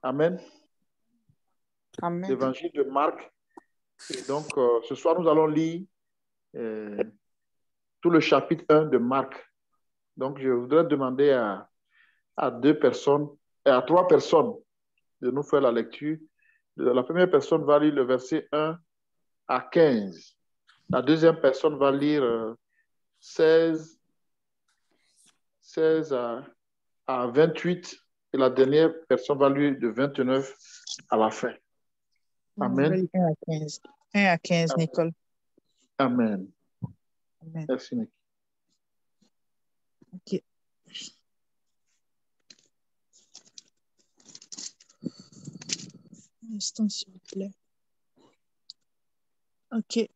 Amen. Amen. L'évangile de Marc. Et donc, ce soir, nous allons lire tout le chapitre 1 de Marc. Donc, je voudrais demander à deux personnes, et à trois personnes de nous faire la lecture. La première personne va lire le verset 1 à 15. La deuxième personne va lire 16 à 28. Et la dernière personne va lire de 29 à la fin. Amen. 1 à 15. 1 à 15, Amen. Nicole. Amen. Amen. Merci, Nick. OK. Un instant, s'il vous plaît. OK.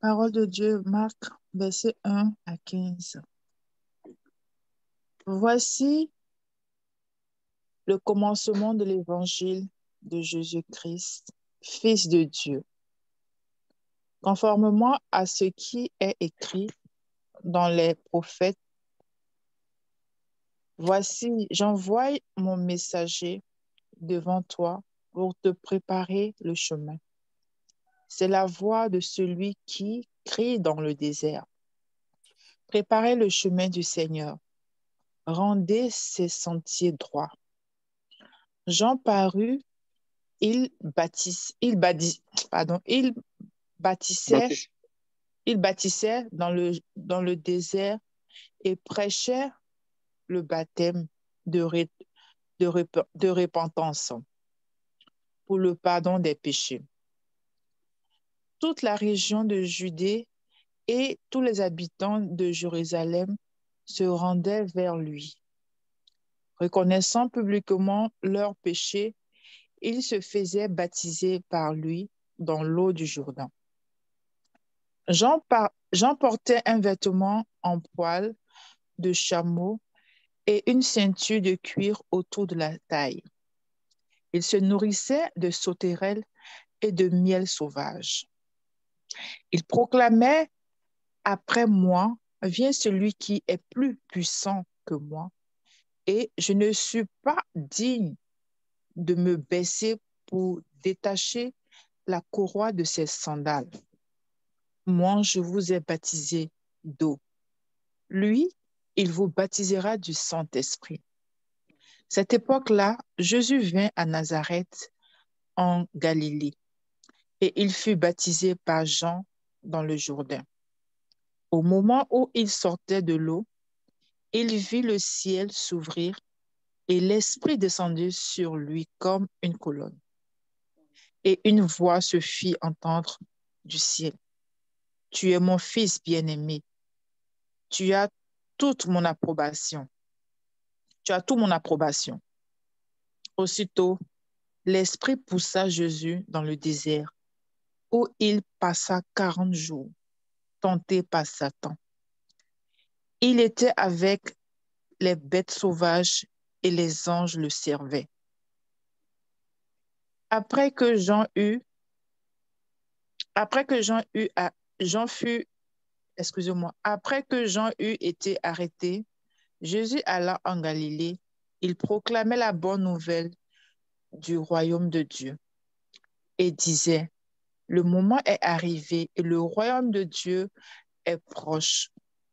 Parole de Dieu, Marc, verset 1 à 15. Voici le commencement de l'évangile de Jésus-Christ, Fils de Dieu. Conformément à ce qui est écrit dans les prophètes, voici, j'envoie mon messager devant toi pour te préparer le chemin. C'est la voix de celui qui crie dans le désert. Préparez le chemin du Seigneur. Rendez ses sentiers droits. Jean parut, il bâtissait dans le désert et prêchait le baptême de repentance pour le pardon des péchés. Toute la région de Judée et tous les habitants de Jérusalem se rendaient vers lui. Reconnaissant publiquement leurs péchés, ils se faisaient baptiser par lui dans l'eau du Jourdain. Jean portait un vêtement en poil de chameau et une ceinture de cuir autour de la taille. Il se nourrissait de sauterelles et de miel sauvage. Il proclamait: après moi vient celui qui est plus puissant que moi, et je ne suis pas digne de me baisser pour détacher la courroie de ses sandales. Moi, je vous ai baptisé d'eau. Lui, il vous baptisera du Saint-Esprit. Cette époque-là, Jésus vint à Nazareth en Galilée, et il fut baptisé par Jean dans le Jourdain. Au moment où il sortait de l'eau, il vit le ciel s'ouvrir et l'Esprit descendit sur lui comme une colonne. Et une voix se fit entendre du ciel. Tu es mon fils bien-aimé. Tu as toute mon approbation. Tu as toute mon approbation. Aussitôt, l'Esprit poussa Jésus dans le désert, où il passa 40 jours, tenté par Satan. Il était avec les bêtes sauvages et les anges le servaient. Après que Jean eut été arrêté, Jésus alla en Galilée. Il proclamait la bonne nouvelle du royaume de Dieu et disait: le moment est arrivé et le royaume de Dieu est proche.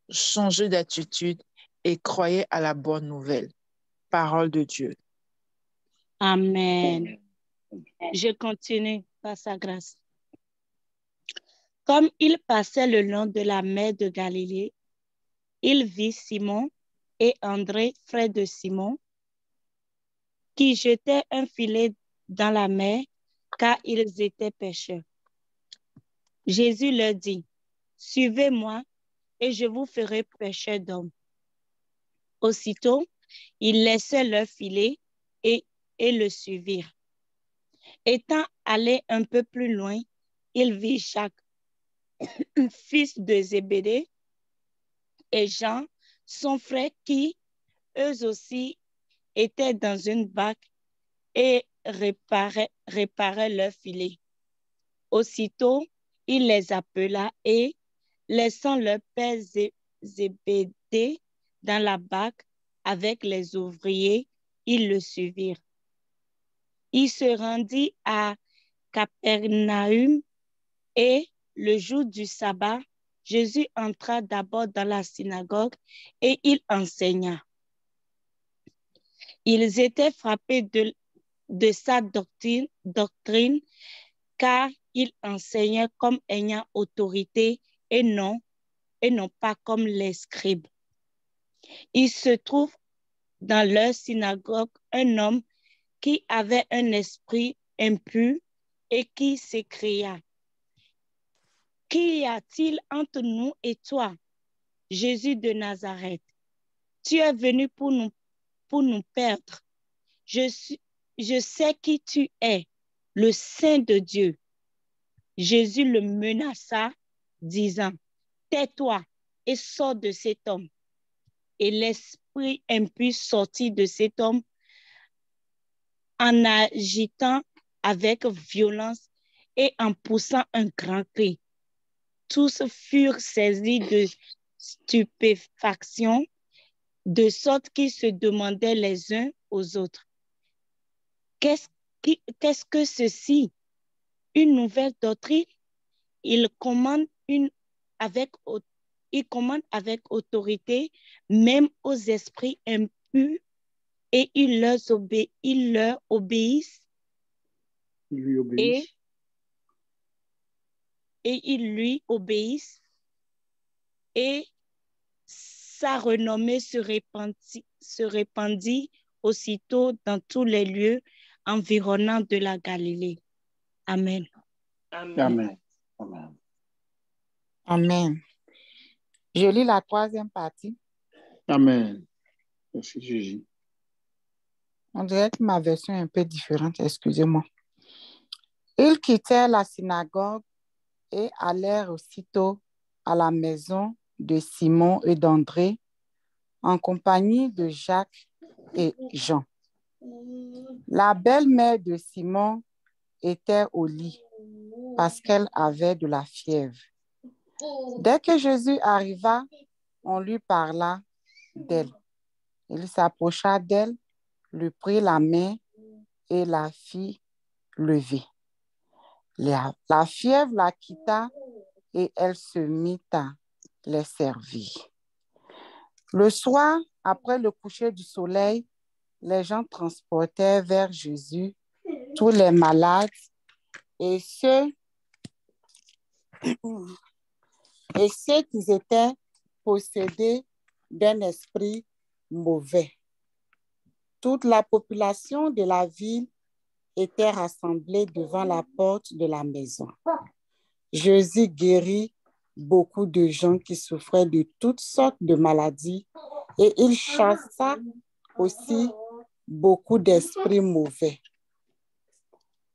Changez d'attitude et croyez à la bonne nouvelle. Parole de Dieu. Amen. Je continue par sa grâce. Comme il passait le long de la mer de Galilée, il vit Simon et André, frère de Simon, qui jetaient un filet dans la mer, car ils étaient pêcheurs. Jésus leur dit: suivez-moi et je vous ferai pêcheurs d'hommes. Aussitôt, ils laissèrent leur filet et le suivirent. Étant allé un peu plus loin, il vit Jacques, fils de Zébédée, et Jean, son frère, qui, eux aussi, étaient dans une barque et réparaient leur filet. Aussitôt, il les appela et, laissant leur père Zébédée dans la barque avec les ouvriers, ils le suivirent. Il se rendit à Capernaum et le jour du sabbat, Jésus entra d'abord dans la synagogue et il enseigna. Ils étaient frappés de sa doctrine car il enseignait comme ayant autorité et non pas comme les scribes. Il se trouve dans leur synagogue un homme qui avait un esprit impur et qui s'écria: Qu'y a-t-il entre nous et toi, Jésus de Nazareth? Tu es venu pour nous perdre. Je sais qui tu es, le Saint de Dieu. Jésus le menaça, disant: Tais-toi et sors de cet homme. Et l'esprit impur sortit de cet homme en agitant avec violence et en poussant un grand cri. Tous furent saisis de stupéfaction, de sorte qu'ils se demandaient les uns aux autres: Qu'est-ce que ceci? Une nouvelle doctrine? Il commande avec autorité, même aux esprits impurs, et il leur obéissent. Et ils lui obéissent, et sa renommée se répandit aussitôt dans tous les lieux environnants de la Galilée. Amen. Amen. Amen. Amen. Je lis la troisième partie. Amen. Merci Jésus. On dirait que ma version est un peu différente, excusez-moi. Ils quittèrent la synagogue et allèrent aussitôt à la maison de Simon et d'André en compagnie de Jacques et Jean. La belle-mère de Simon était au lit parce qu'elle avait de la fièvre. Dès que Jésus arriva, on lui parla d'elle. Il s'approcha d'elle, lui prit la main et la fit lever. La fièvre la quitta et elle se mit à les servir. Le soir, après le coucher du soleil, les gens transportèrent vers Jésus tous les malades et ceux qui étaient possédés d'un esprit mauvais. Toute la population de la ville était rassemblée devant la porte de la maison. Jésus guérit beaucoup de gens qui souffraient de toutes sortes de maladies et il chassa aussi beaucoup d'esprits mauvais.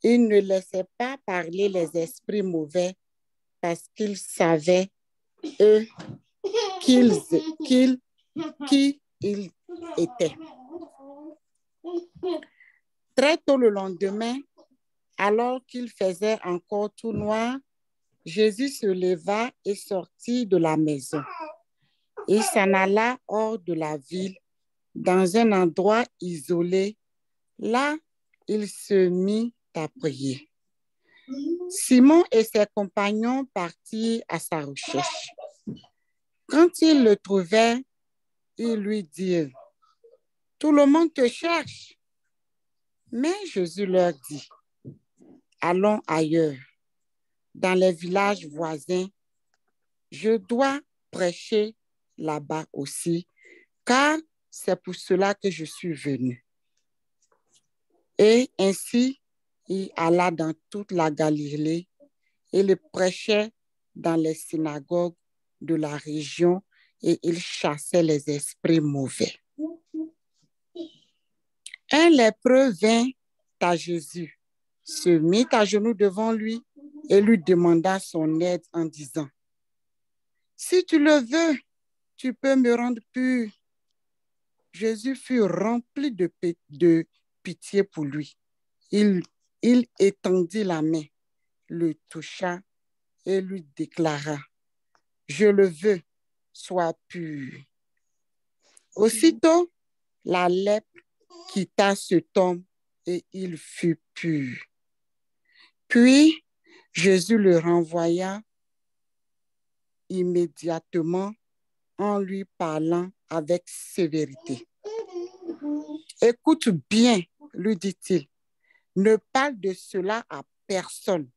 Il ne laissait pas parler les esprits mauvais parce qu'il savait eux qui ils étaient. Très tôt le lendemain, alors qu'il faisait encore tout noir, Jésus se leva et sortit de la maison. Il s'en alla hors de la ville, dans un endroit isolé. Là, il se mit à prier. Simon et ses compagnons partirent à sa recherche. Quand ils le trouvèrent, ils lui dirent: Tout le monde te cherche. Mais Jésus leur dit: Allons ailleurs, dans les villages voisins. Je dois prêcher là-bas aussi, car c'est pour cela que je suis venu. Et ainsi, il alla dans toute la Galilée et il prêchait dans les synagogues de la région et il chassait les esprits mauvais. Un lépreux vint à Jésus, se mit à genoux devant lui et lui demanda son aide en disant: Si tu le veux, tu peux me rendre pur. Jésus fut rempli de pitié pour lui. Il étendit la main, le toucha et lui déclara: Je le veux, sois pur. Aussitôt, la lèpre quitta cet homme et il fut pur. Puis Jésus le renvoya immédiatement en lui parlant avec sévérité. Écoute bien, lui dit-il, ne parle de cela à personne,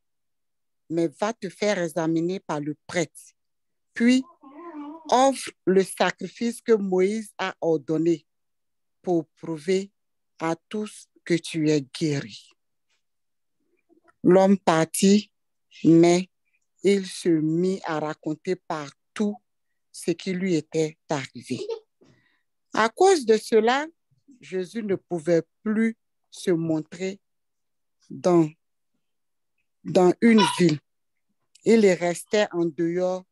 mais va te faire examiner par le prêtre. Puis offre le sacrifice que Moïse a ordonné pour prouver à tous que tu es guéri. L'homme partit, mais il se mit à raconter partout ce qui lui était arrivé. À cause de cela, Jésus ne pouvait plus se montrer dans une ville. Il restait en dehors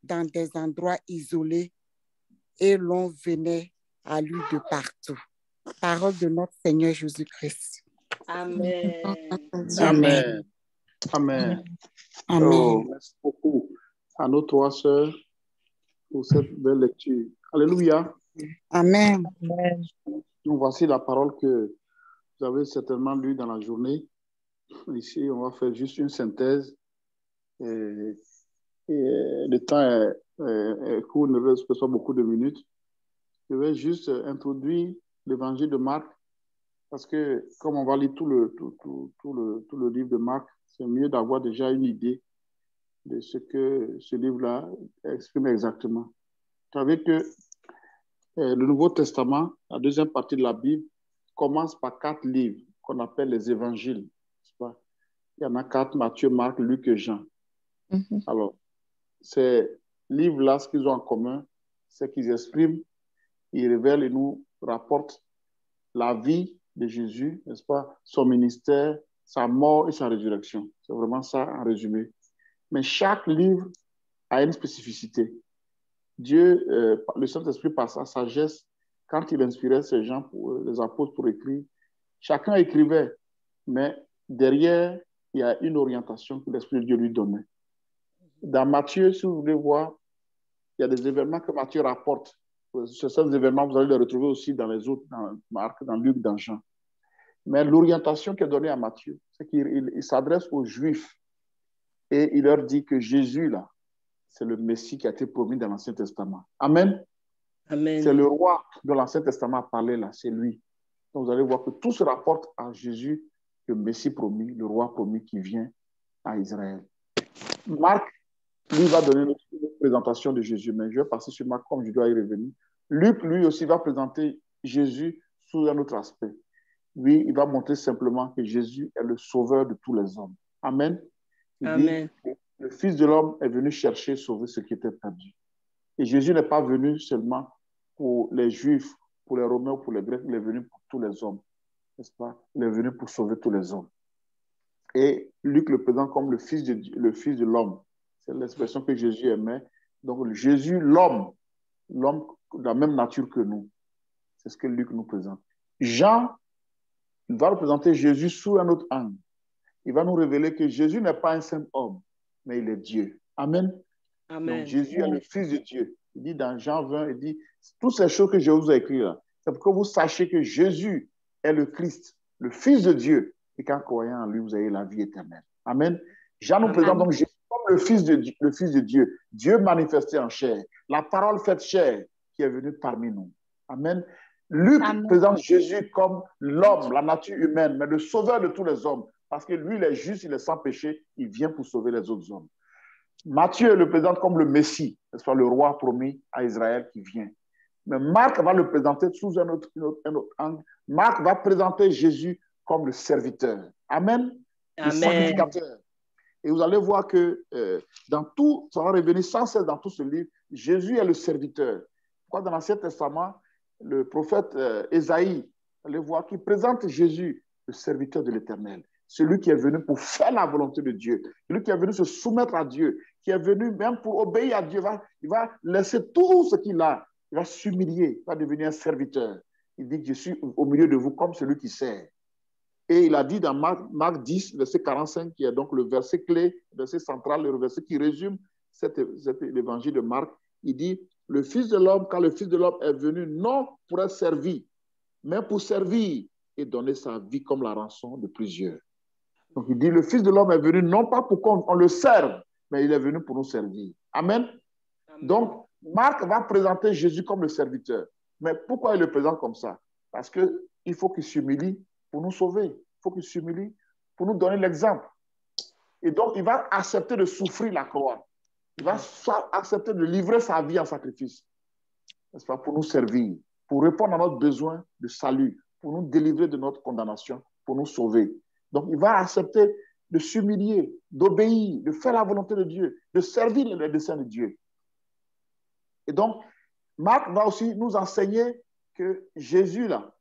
dans des endroits isolés et l'on venait à lui de partout. Parole de notre Seigneur Jésus-Christ. Amen. Amen. Amen. Amen. Oh, merci beaucoup à nos trois sœurs pour cette belle lecture. Alléluia. Amen. Amen. Donc, voici la parole que vous avez certainement lue dans la journée. Ici, on va faire juste une synthèse. Et le temps est court, ne reste pas beaucoup de minutes. Je vais juste introduire l'évangile de Marc, parce que comme on va lire tout le livre de Marc, c'est mieux d'avoir déjà une idée de ce que ce livre-là exprime exactement. Vous savez que le Nouveau Testament, la deuxième partie de la Bible, commence par 4 livres qu'on appelle les évangiles. Il y en a 4, Matthieu, Marc, Luc et Jean. Alors, ces livres-là, ce qu'ils ont en commun, c'est qu'ils expriment, ils révèlent et nous rapportent la vie de Jésus, n'est-ce pas, son ministère, sa mort et sa résurrection. C'est vraiment ça en résumé. Mais chaque livre a une spécificité. Dieu, le Saint-Esprit, par sa sagesse, quand il inspirait ces gens, les apôtres, pour écrire, chacun écrivait, mais derrière, il y a une orientation que l'Esprit de Dieu lui donnait. Dans Matthieu, si vous voulez voir, il y a des événements que Matthieu rapporte. Ces événements, vous allez les retrouver aussi dans les autres, dans Marc, dans Luc, dans Jean. Mais l'orientation qui est donnée à Matthieu, c'est qu'il s'adresse aux Juifs et il leur dit que Jésus, là, c'est le Messie qui a été promis dans l'Ancien Testament. Amen. Amen. C'est le roi de l'Ancien Testament a parlé là, c'est lui. Donc vous allez voir que tout se rapporte à Jésus, le Messie promis, le roi promis qui vient à Israël. Marc, lui, va donner une présentation de Jésus, mais je vais passer sur Marc comme je dois y revenir. Luc, lui aussi, va présenter Jésus sous un autre aspect. Lui, il va montrer simplement que Jésus est le sauveur de tous les hommes. Amen. Il Amen. dit que le Fils de l'homme est venu chercher, sauver ce qui était perdu. Et Jésus n'est pas venu seulement pour les Juifs, pour les Romains ou pour les Grecs, il est venu pour tous les hommes. N'est-ce pas? Il est venu pour sauver tous les hommes. Et Luc le présente comme le Fils de l'homme. C'est l'expression que Jésus aimait. Donc, Jésus, l'homme de la même nature que nous. C'est ce que Luc nous présente. Jean va représenter Jésus sous un autre angle. Il va nous révéler que Jésus n'est pas un simple homme, mais il est Dieu. Amen. Amen. Donc, Jésus est le Fils de Dieu. Il dit dans Jean 20, il dit, toutes ces choses que je vous ai écrites là, c'est pour que vous sachiez que Jésus est le Christ, le Fils de Dieu, et qu'en croyant en lui, vous avez la vie éternelle. Amen. Jean nous présente donc Jésus comme le Fils de Dieu, Dieu manifesté en chair, la parole faite chair qui est venue parmi nous. Amen. Luc présente Jésus comme l'homme, la nature humaine, mais le sauveur de tous les hommes, parce que lui, il est juste, il est sans péché, il vient pour sauver les autres hommes. Matthieu le présente comme le Messie, c'est-à-dire le roi promis à Israël qui vient. Mais Marc va le présenter sous un autre angle. Marc va présenter Jésus comme le serviteur. Amen. Le sacrificateur. Et vous allez voir que dans tout, ça va revenir sans cesse dans tout ce livre, Jésus est le serviteur. Pourquoi dans l'Ancien Testament, le prophète Ésaïe, vous allez voir qu'il présente Jésus, le serviteur de l'Éternel. Celui qui est venu pour faire la volonté de Dieu, celui qui est venu se soumettre à Dieu, qui est venu même pour obéir à Dieu, il va laisser tout ce qu'il a, il va s'humilier, il va devenir un serviteur. Il dit que je suis au milieu de vous comme celui qui sert. Et il a dit dans Marc 10, verset 45, qui est donc le verset clé, le verset central, le verset qui résume l'évangile de Marc, il dit, le Fils de l'homme, quand le Fils de l'homme est venu, non pour être servi, mais pour servir et donner sa vie comme la rançon de plusieurs. Donc il dit, le Fils de l'homme est venu non pas pour qu'on le serve, mais il est venu pour nous servir. Amen. Donc, Marc va présenter Jésus comme le serviteur. Mais pourquoi il le présente comme ça? Parce qu'il faut qu'il s'humilie pour nous sauver. Il faut qu'il s'humilie pour nous donner l'exemple. Et donc, il va accepter de souffrir la croix. Il va accepter de livrer sa vie en sacrifice. N'est-ce pas? Pour nous servir, pour répondre à notre besoin de salut, pour nous délivrer de notre condamnation, pour nous sauver. Donc, il va accepter de s'humilier, d'obéir, de faire la volonté de Dieu, de servir les desseins de Dieu. Et donc, Marc va aussi nous enseigner que Jésus, là,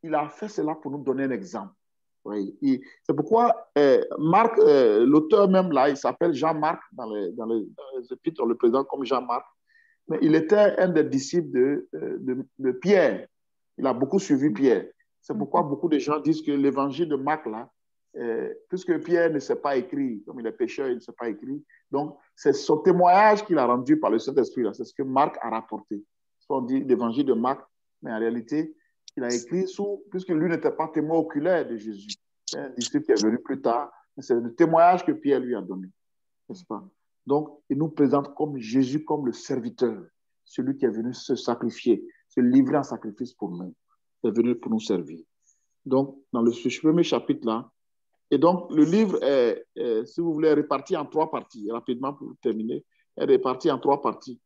il a fait cela pour nous donner un exemple. Oui. C'est pourquoi Marc, l'auteur même là, il s'appelle Jean-Marc, dans les épîtres, on le présente comme Jean-Marc, mais il était un des disciples de Pierre. Il a beaucoup suivi Pierre. C'est pourquoi beaucoup de gens disent que l'évangile de Marc, là, puisque Pierre ne s'est pas écrit, comme il est pécheur, il ne s'est pas écrit, donc c'est son témoignage qu'il a rendu par le Saint-Esprit, là, c'est ce que Marc a rapporté. On dit l'évangile de Marc, mais en réalité, il a écrit puisque lui n'était pas témoin oculaire de Jésus. C'est un disciple qui est venu plus tard, mais c'est le témoignage que Pierre lui a donné, n'est-ce pas? Donc, il nous présente comme Jésus, comme le serviteur, celui qui est venu se sacrifier, se livrer en sacrifice pour nous. Il est venu pour nous servir. Donc, dans ce premier chapitre-là, et donc, le livre est, si vous voulez, réparti en 3 parties. Rapidement, pour terminer, est réparti en 3 parties.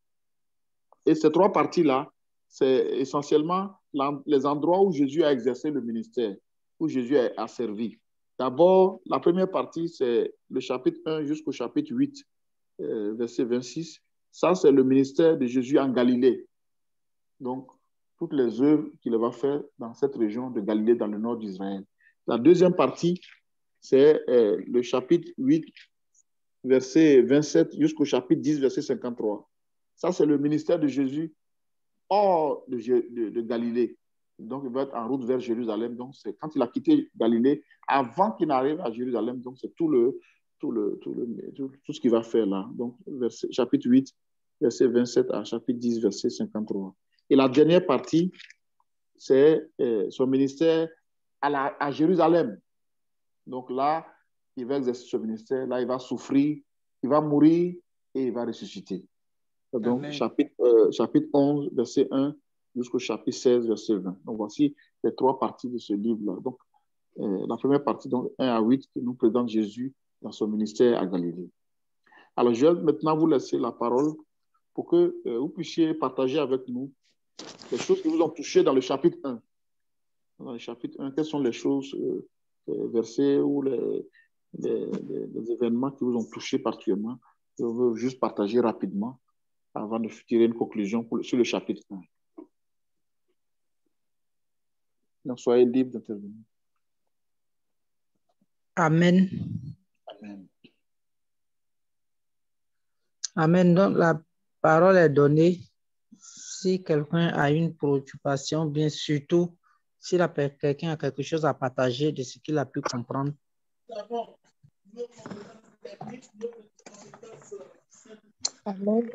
Et ces 3 parties-là, c'est essentiellement les endroits où Jésus a exercé le ministère, où Jésus a servi. D'abord, la première partie, c'est le chapitre 1 jusqu'au chapitre 8, verset 26. Ça, c'est le ministère de Jésus en Galilée. Donc, toutes les œuvres qu'il va faire dans cette région de Galilée, dans le nord d'Israël. La deuxième partie, c'est le chapitre 8, verset 27 jusqu'au chapitre 10, verset 53. Ça, c'est le ministère de Jésus hors de Galilée. Donc, il va être en route vers Jérusalem. Donc, c'est quand il a quitté Galilée, avant qu'il n'arrive à Jérusalem, donc c'est tout ce qu'il va faire là. Donc, chapitre 8, verset 27 à chapitre 10, verset 53. Et la dernière partie, c'est son ministère à Jérusalem. Donc là, il va exercer ce ministère. Là, il va souffrir, il va mourir et il va ressusciter. Donc, chapitre 11, verset 1 jusqu'au chapitre 16, verset 20. Donc, voici les 3 parties de ce livre-là. Donc, la première partie, donc 1 à 8, qui nous présente Jésus dans son ministère à Galilée. Alors, je vais maintenant vous laisser la parole pour que vous puissiez partager avec nous les choses qui vous ont touché dans le chapitre 1. Dans le chapitre 1, quelles sont les choses, versets ou les événements qui vous ont touché particulièrement? Je veux juste partager rapidement avant de tirer une conclusion sur le chapitre 1. Donc, soyez libres d'intervenir. Amen. Amen. Amen. Donc, la parole est donnée. Si quelqu'un a une préoccupation, bien surtout, si quelqu'un a quelque chose à partager de ce qu'il a pu comprendre. Amen.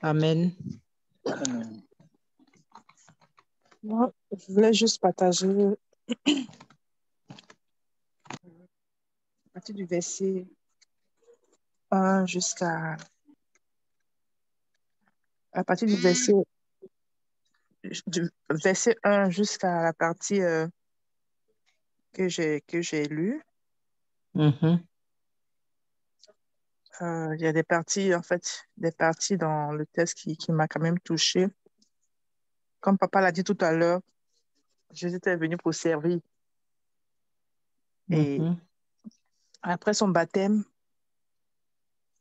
Amen. Amen. Moi, je voulais juste partager à partir du verset 1 jusqu'à... À partir du verset 1 jusqu'à la partie que j'ai lue. Mhm. Il y a des parties dans le texte qui m'a quand même touchée. Comme papa l'a dit tout à l'heure, Jésus était venu pour servir. Et après son baptême,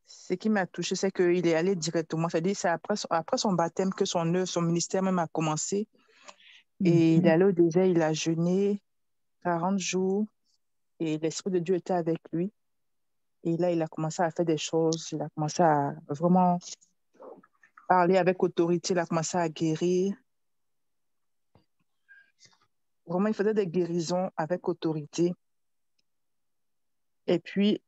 ce qui m'a touché, c'est qu'il est allé directement. C'est-à-dire, c'est après son baptême que son œuvre, son ministère même a commencé. Et il est allé au désert, il a jeûné 40 jours et l'Esprit de Dieu était avec lui. Et là, il a commencé à faire des choses. Il a commencé à vraiment parler avec autorité. Il a commencé à guérir. Vraiment, il faisait des guérisons avec autorité. Et puis,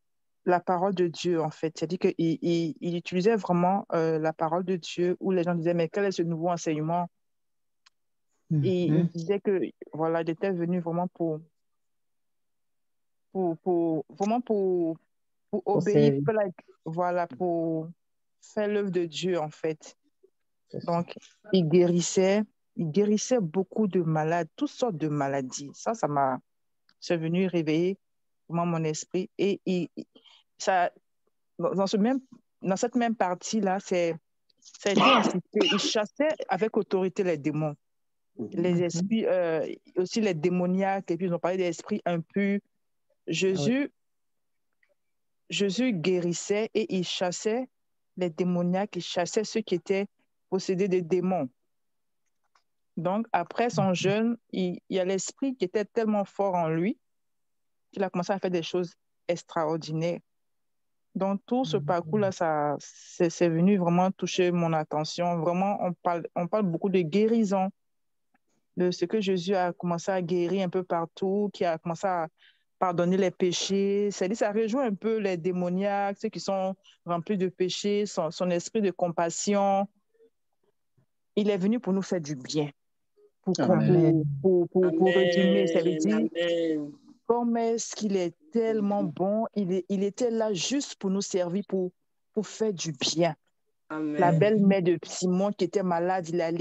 la parole de Dieu, en fait. C'est-à-dire qu'il il utilisait vraiment la parole de Dieu où les gens disaient, mais quel est ce nouveau enseignement? Et il disait que, voilà, il était venu vraiment vraiment pour obéir, servir. voilà, pour faire l'œuvre de Dieu, en fait. C'est ça. Donc, il guérissait beaucoup de malades, toutes sortes de maladies. C'est venu réveiller vraiment mon esprit. Et ça, dans cette même partie-là, ça a été insisté. Il chassait avec autorité les démons, les esprits, aussi les démoniaques, et puis ils ont parlé des esprits impurs. Jésus guérissait et il chassait les démoniaques, il chassait ceux qui étaient possédés de démons. Donc, après son jeûne, il y a l'esprit qui était tellement fort en lui qu'il a commencé à faire des choses extraordinaires. Donc, tout ce parcours-là, c'est venu vraiment toucher mon attention. Vraiment, on parle beaucoup de guérison, de ce que Jésus a commencé à guérir un peu partout, qui a commencé à pardonner les péchés. C'est-à-dire, ça rejoint un peu les démoniaques, ceux qui sont remplis de péchés, son esprit de compassion. Il est venu pour nous faire du bien. Pour résumer, ça veut dire, comme est-ce qu'il est tellement bon, il était là juste pour nous servir, pour faire du bien. Amen. La belle-mère de Simon qui était malade, il a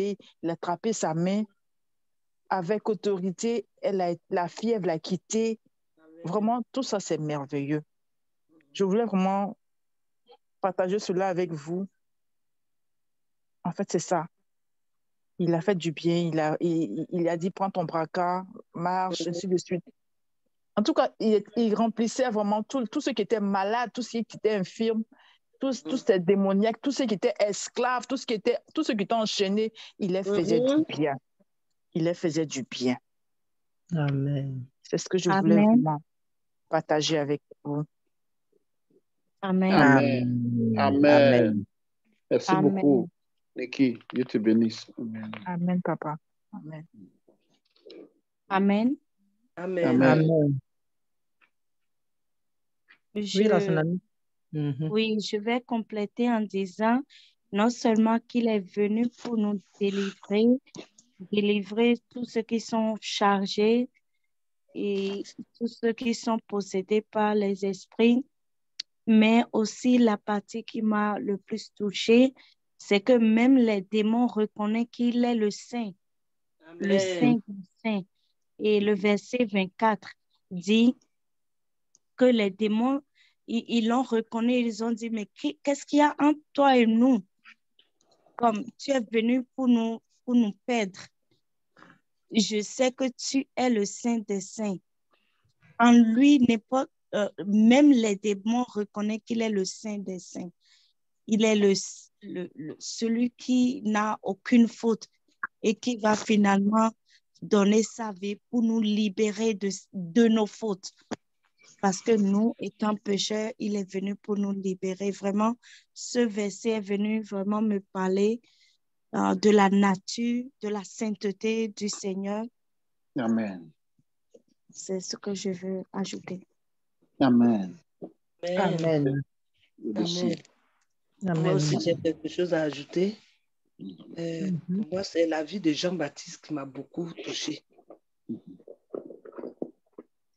attrapé sa main avec autorité, la fièvre l'a quitté. Vraiment, tout ça, c'est merveilleux. Je voulais vraiment partager cela avec vous. En fait, c'est ça. Il a fait du bien, il a dit, prends ton brancard, marche, ainsi de suite. En tout cas, il remplissait vraiment tout ce qui était malade, tout ce qui était infirme, tout ce qui était démoniaque, tout ce qui était esclave, tout ce qui était enchaîné, il les faisait du bien. Il les faisait du bien. Amen. C'est ce que je voulais vraiment partager avec vous. Amen. Amen. Amen. Amen. Merci Amen. beaucoup, Nikki. Dieu te bénisse. Amen. Amen, papa. Amen. Amen. Amen. Amen. Amen. Oui, la sœur Nani. Oui, je vais compléter en disant non seulement qu'il est venu pour nous délivrer tous ceux qui sont chargés et tous ceux qui sont possédés par les esprits, mais aussi la partie qui m'a le plus touchée, c'est que même les démons reconnaissent qu'il est le Saint, le Saint du Saint. Et le verset 24 dit que les démons, ils l'ont reconnu, ils ont dit, mais qu'est-ce qu'il y a entre toi et nous? Comme tu es venu pour nous perdre. Je sais que tu es le Saint des Saints. En lui, même les démons reconnaissent qu'il est le Saint des Saints. Il est celui qui n'a aucune faute et qui va finalement donner sa vie pour nous libérer de nos fautes. Parce que nous, étant pécheurs, il est venu pour nous libérer. Vraiment, ce verset est venu vraiment me parler de la nature, de la sainteté du Seigneur. Amen. C'est ce que je veux ajouter. Amen. Amen. Amen. Amen. Moi aussi, j'ai quelque chose à ajouter. Pour moi, c'est la vie de Jean-Baptiste qui m'a beaucoup touchée.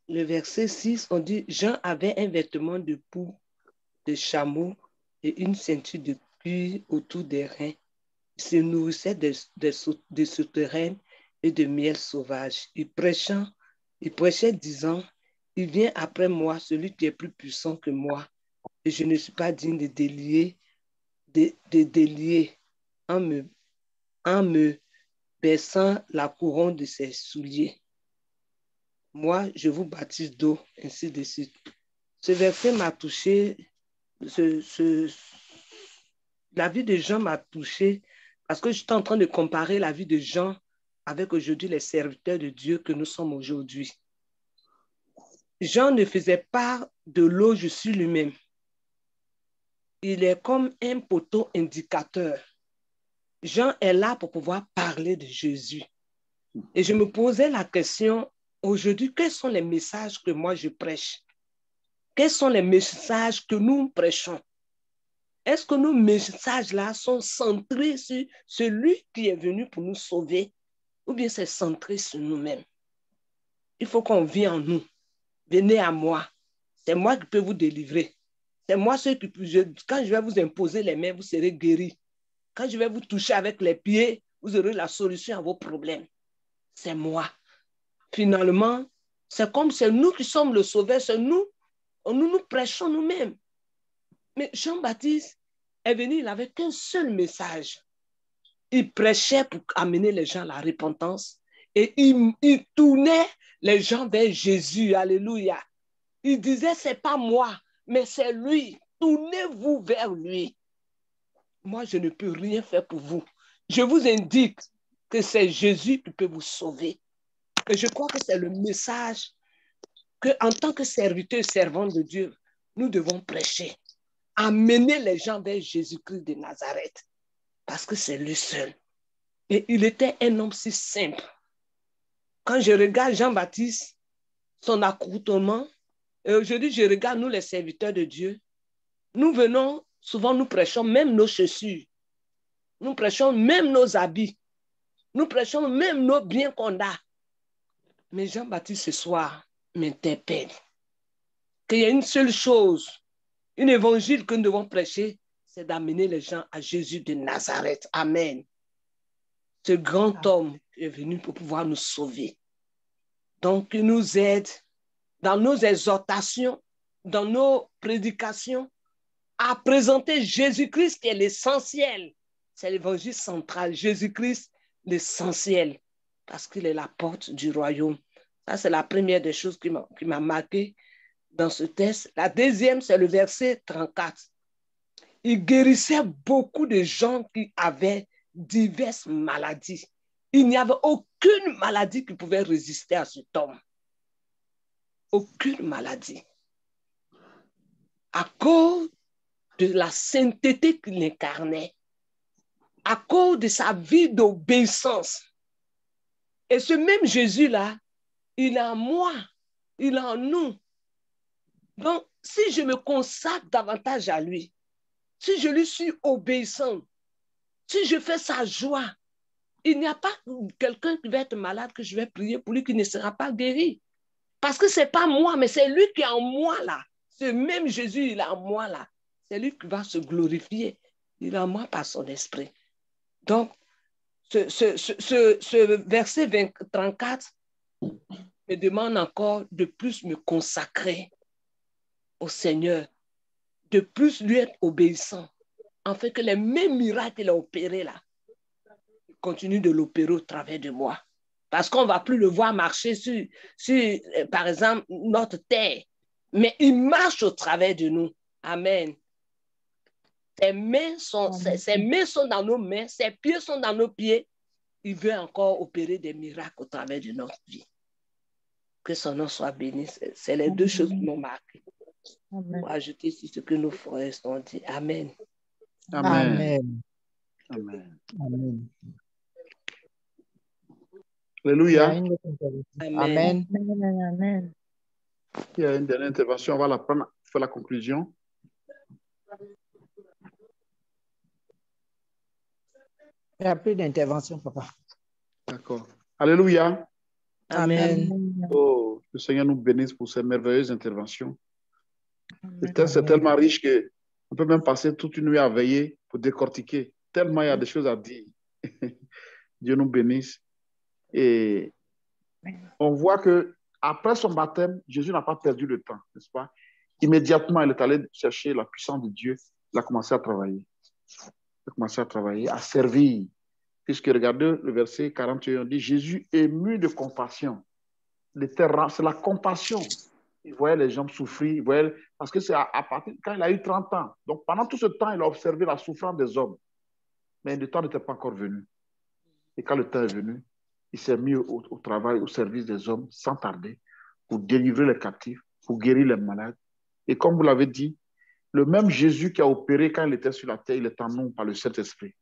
Le verset 6, on dit, Jean avait un vêtement de peau de chameau et une ceinture de cuir autour des reins. Il se nourrissait de sauterelles et de miel sauvage. Il prêchait disant, il vient après moi, celui qui est plus puissant que moi, et je ne suis pas digne de délier en me baissant la couronne de ses souliers. Moi, je vous baptise d'eau, ainsi de suite. Ce verset m'a touché, la vie de Jean m'a touché parce que j'étais en train de comparer la vie de Jean avec aujourd'hui les serviteurs de Dieu que nous sommes aujourd'hui. Jean ne faisait pas de l'eau sur lui-même. Il est comme un poteau indicateur. Jean est là pour pouvoir parler de Jésus. Et je me posais la question, aujourd'hui, quels sont les messages que moi je prêche? Quels sont les messages que nous prêchons? Est-ce que nos messages-là sont centrés sur celui qui est venu pour nous sauver? ou bien c'est centré sur nous-mêmes. Il faut qu'on vienne en nous. Venez à moi. C'est moi qui peux vous délivrer. C'est moi ceux qui quand je vais vous imposer les mains, vous serez guéris. Quand je vais vous toucher avec les pieds, vous aurez la solution à vos problèmes. C'est moi. Finalement, c'est comme c'est nous qui sommes le sauveur, c'est nous prêchons nous-mêmes. Mais Jean-Baptiste est venu, il n'avait qu'un seul message. Il prêchait pour amener les gens à la repentance et il tournait les gens vers Jésus. Alléluia. Il disait, ce n'est pas moi, mais c'est lui. Tournez-vous vers lui. Moi, je ne peux rien faire pour vous. Je vous indique que c'est Jésus qui peut vous sauver. Et je crois que c'est le message qu'en tant que serviteurs et servants de Dieu, nous devons prêcher. Amener les gens vers Jésus-Christ de Nazareth. Parce que c'est lui seul. Et il était un homme si simple. Quand je regarde Jean-Baptiste, son accoutrement, et aujourd'hui je regarde nous les serviteurs de Dieu, nous venons, souvent nous prêchons même nos chaussures. Nous prêchons même nos habits. Nous prêchons même nos biens qu'on a. Mais Jean-Baptiste ce soir m'interpelle. Qu'il y a une seule chose, un évangile que nous devons prêcher, c'est d'amener les gens à Jésus de Nazareth. Amen. Ce grand homme est venu pour pouvoir nous sauver. Donc, il nous aide dans nos exhortations, dans nos prédications, à présenter Jésus-Christ qui est l'essentiel. C'est l'évangile central. Jésus-Christ, l'essentiel, parce qu'il est la porte du royaume. Ça, c'est la première des choses qui m'a marqué dans ce texte. La deuxième, c'est le verset 34. Il guérissait beaucoup de gens qui avaient diverses maladies. Il n'y avait aucune maladie qui pouvait résister à cet homme. Aucune maladie. À cause de la sainteté qu'il incarnait, à cause de sa vie d'obéissance. Et ce même Jésus-là, il est en moi, il est en nous. Donc, si je me consacre davantage à lui, si je lui suis obéissant, si je fais sa joie, il n'y a pas quelqu'un qui va être malade que je vais prier pour lui qui ne sera pas guéri. Parce que ce n'est pas moi, mais c'est lui qui est en moi là. Ce même Jésus, il est en moi là. C'est lui qui va se glorifier. Il est en moi par son esprit. Donc, ce verset 34 me demande encore de plus me consacrer au Seigneur, de plus lui être obéissant, en fait que les mêmes miracles qu'il a opérés là, il continue de l'opérer au travers de moi. Parce qu'on ne va plus le voir marcher sur, par exemple, notre terre, mais il marche au travers de nous. Amen. Ses mains sont dans nos mains, ses pieds sont dans nos pieds. Il veut encore opérer des miracles au travers de notre vie. Que son nom soit béni. C'est les deux choses qui m'ont marqué. Pour ajouter sur ce que nos frères ont dit. Amen. Amen. Amen. Amen. Amen. Alléluia. Amen. Amen. Il y a une dernière intervention. On va la prendre pour faire la conclusion. Il n'y a plus d'intervention, papa. D'accord. Alléluia. Amen. Oh, le Seigneur nous bénisse pour ces merveilleuses interventions. Le texte est tellement riche qu'on peut même passer toute une nuit à veiller pour décortiquer. Tellement il y a des choses à dire. Dieu nous bénisse. Et on voit que après son baptême, Jésus n'a pas perdu le temps, n'est-ce pas? Immédiatement, il est allé chercher la puissance de Dieu. Il a commencé à travailler. Il a commencé à travailler, à servir. Puisque regardez le verset 41, on dit Jésus ému de compassion. C'est la compassion. Il voyait les gens souffrir, parce que c'est à partir quand il a eu 30 ans. Donc pendant tout ce temps, il a observé la souffrance des hommes. Mais le temps n'était pas encore venu. Et quand le temps est venu, il s'est mis au travail, au service des hommes, sans tarder, pour délivrer les captifs, pour guérir les malades. Et comme vous l'avez dit, le même Jésus qui a opéré quand il était sur la terre, il est en nous par le Saint-Esprit.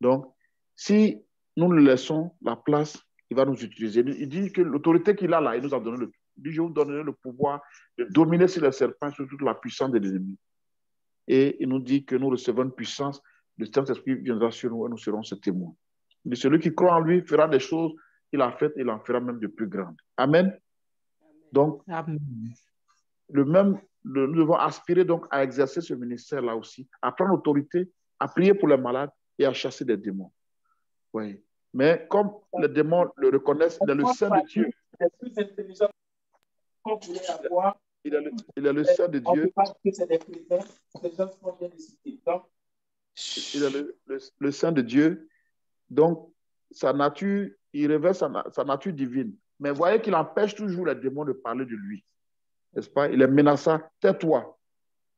Donc, si nous lui laissons la place, il va nous utiliser. Il dit que l'autorité qu'il a là, il nous a donné le pouvoir. Il dit, je vous donnerai le pouvoir de dominer sur les serpents, sur toute la puissance de l'ennemi. Et il nous dit que nous recevons une puissance, le Saint-Esprit viendra sur nous et nous serons ses témoins. Il dit, celui qui croit en lui fera des choses il a faites, il en fera même de plus grandes. Amen. Donc, Amen. nous devons aspirer donc à exercer ce ministère-là aussi, à prendre autorité, à prier pour les malades et à chasser des démons. Oui. Mais comme les démons le reconnaissent, il est le Saint de Dieu. Il est plus intelligent qu'on voulait avoir. Il est le Saint de On Dieu. ne peut pas dire que c'est des chrétiens, c'est des gens qui sont bien décidés. Donc, il est le Saint de Dieu. Donc, sa nature, il révèle sa nature divine. Mais voyez qu'il empêche toujours les démons de parler de lui. N'est-ce pas? Il est menaçant. Tais-toi.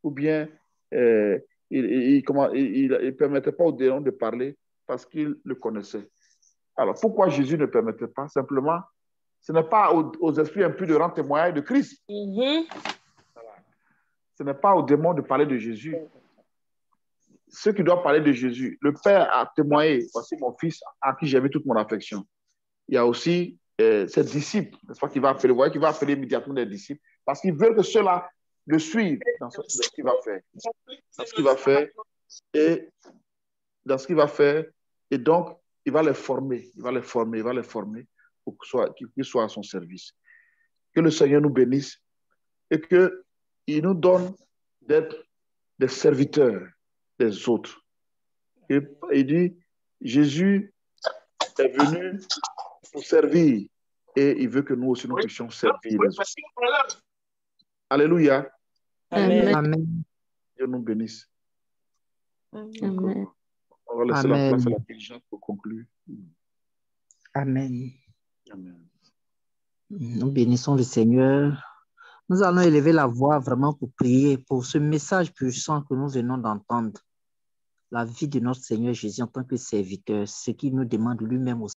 Ou bien, il ne permettait pas aux démons de parler parce qu'il le connaissait. Alors, pourquoi Jésus ne permettait pas? Simplement, ce n'est pas aux esprits impurs de rendre témoignage de Christ. Mhm. Voilà. Ce n'est pas aux démons de parler de Jésus. Ceux qui doivent parler de Jésus, le Père a témoigné, voici mon fils à qui j'ai mis toute mon affection. Il y a aussi ses disciples, n'est-ce pas, qu'il va appeler, vous voyez qu'il va appeler immédiatement des disciples, parce qu'il veut que ceux-là le suivent dans ce qu'il va faire. Dans ce qu'il va faire, et dans ce qu'il va faire, et donc, il va les former, pour qu'ils soient à son service. Que le Seigneur nous bénisse et qu'il nous donne d'être des serviteurs des autres. Et il dit, Jésus est venu pour servir et il veut que nous aussi nous puissions servir les autres. Alléluia. Amen. Amen. Dieu nous bénisse. Amen. On va laisser la place à la diligence pour conclure. Amen. Amen. Nous bénissons le Seigneur. Nous allons élever la voix vraiment pour prier pour ce message puissant que nous venons d'entendre. La vie de notre Seigneur Jésus en tant que serviteur, ce qu'il nous demande lui-même aussi.